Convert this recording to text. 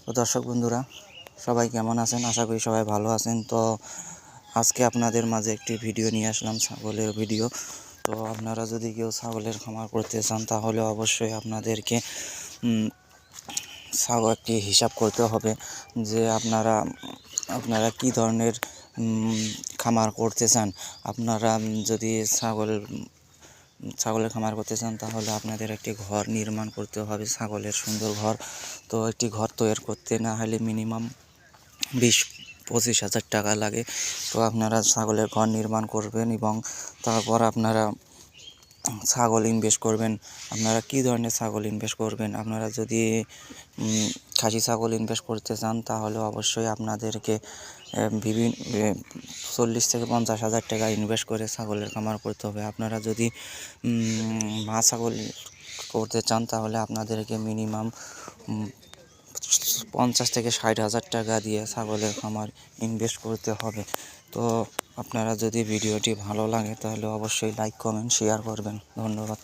তো দর্শক বন্ধুরা সবাই কেমন আছেন? আশা করি সবাই ভালো আছেন। তো আজকে আপনাদের মাঝে একটি ভিডিও নিয়ে আসলাম, ছাগলের ভিডিও। তো আপনারা যদি কেউ ছাগলের খামার করতে চান তাহলে অবশ্যই আপনাদেরকে ছাগল একটি হিসাব করতে হবে যে আপনারা কী ধরনের খামার করতে চান। আপনারা যদি ছাগলের খামার করতে চান তাহলে আপনাদের একটি ঘর নির্মাণ করতে হবে, ছাগলের সুন্দর ঘর। তো একটি ঘর তৈরি করতে না হলে মিনিমাম 20-25 হাজার টাকা লাগে। তো আপনারা ছাগলের ঘর নির্মাণ করবেন এবং তারপর আপনারা ছাগল ইনভেস্ট করবেন। আপনারা কী ধরনের ছাগল ইনভেস্ট করবেন? আপনারা যদি খাসি ছাগল ইনভেস্ট করতে চান তাহলে অবশ্যই আপনাদেরকে 40-50 হাজার টাকা ইনভেস্ট করে ছাগলের খামার করতে হবে। আপনারা যদি মা ছাগল করতে চান তাহলে আপনাদেরকে মিনিমাম 50-60 হাজার টাকা দিয়ে ছাগলের খামার ইনভেস্ট করতে হবে। তো আপনারা যদি ভিডিওটি ভালো লাগে তাহলে অবশ্যই লাইক, কমেন্ট, শেয়ার করবেন। ধন্যবাদ।